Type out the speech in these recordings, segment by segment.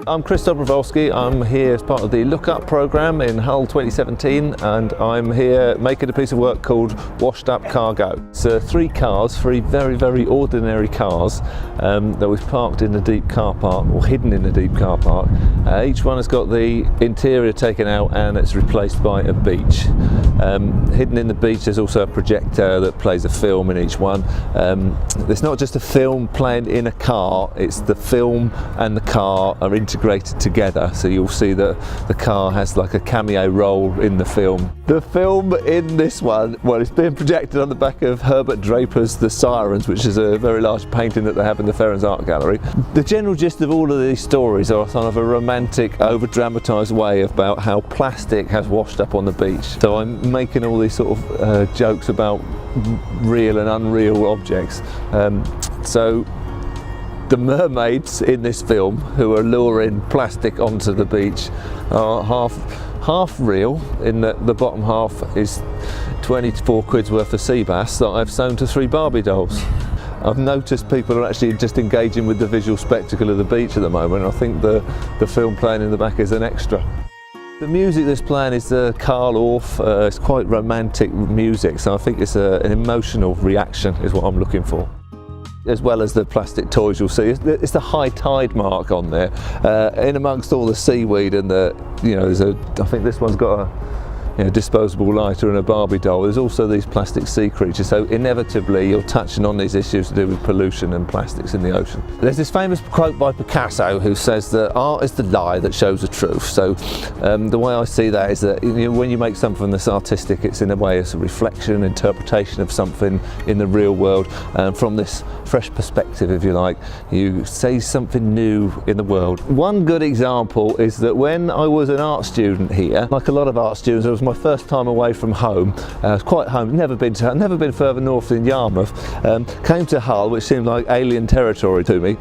I'm Chris Dobrowolski. I'm here as part of the Look Up programme in Hull 2017, and I'm here making a piece of work called Washed Up Cargo. It's three cars, three very ordinary cars that we've parked in the deep car park, or hidden in the deep car park. Each one has got the interior taken out and it's replaced by a beach. Hidden in the beach there's also a projector that plays a film in each one. It's not just a film playing in a car, it's the film and the car are integrated together, so you'll see that the car has like a cameo role in the film. The film in this one, well, it's being projected on the back of Herbert Draper's The Sirens, which is a very large painting that they have in the Ferrans Art Gallery. The general gist of all of these stories are kind of a romantic, over-dramatised way about how plastic has washed up on the beach. So I'm making all these sort of jokes about real and unreal objects. So the mermaids in this film who are luring plastic onto the beach are half real, in that the bottom half is 24 quid's worth of sea bass that I've sewn to 3 Barbie dolls. I've noticed people are actually just engaging with the visual spectacle of the beach at the moment. I think the film playing in the back is an extra. The music that's playing is Carl Orff. It's quite romantic music, so I think it's an emotional reaction is what I'm looking for. As well as the plastic toys you'll see, it's the high tide mark on there. In amongst all the seaweed and I think this one's got a disposable lighter and a Barbie doll. There's also these plastic sea creatures, so inevitably you're touching on these issues to do with pollution and plastics in the ocean. There's this famous quote by Picasso who says that art is the lie that shows the truth. So the way I see that is that when you make something that's artistic, it's in a way it's a reflection, interpretation of something in the real world, and from this fresh perspective, if you like, you say something new in the world. One good example is that when I was an art student here, like a lot of art students, it was my first time away from home. I was quite home, never been further north than Yarmouth. Came to Hull, which seemed like alien territory to me.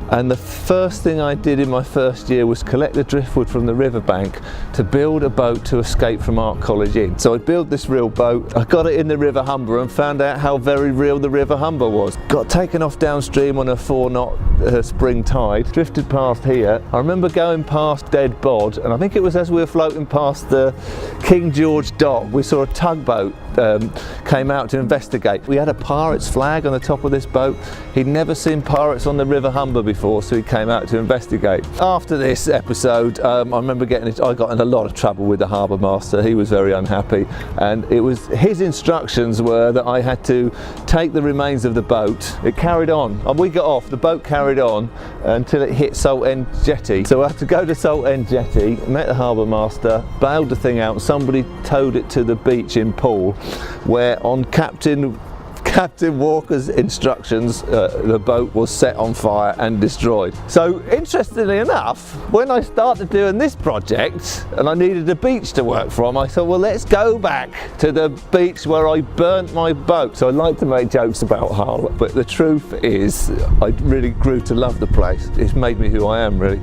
And the first thing I did in my first year was collect the driftwood from the riverbank to build a boat to escape from Art College Inn. So I built this real boat, I got it in the River Humber and found out how very real the River Humber was. Got taken off downstream on a 4-knot spring tide, drifted past here. I remember going past Dead Bod, and I think it was as we were floating past the King George dock, we saw a tugboat came out to investigate. We had a pirate's flag on the top of this boat. He'd never seen pirates on the River Humber before, so he came out to investigate. After this episode, I remember I got in a lot of trouble with the harbour master. He was very unhappy, and it was his instructions were that I had to take the remains of the boat. It carried on, and we got off, the boat carried on until it hit Salt End Jetty. So I had to go to Salt End Jetty, met the harbour master, bailed the thing out, somebody towed it to the beach in Poole, where on Captain Walker's instructions the boat was set on fire and destroyed. So interestingly enough, when I started doing this project and I needed a beach to work from, I thought, well, let's go back to the beach where I burnt my boat. So I like to make jokes about Hull, but the truth is I really grew to love the place. It's made me who I am, really.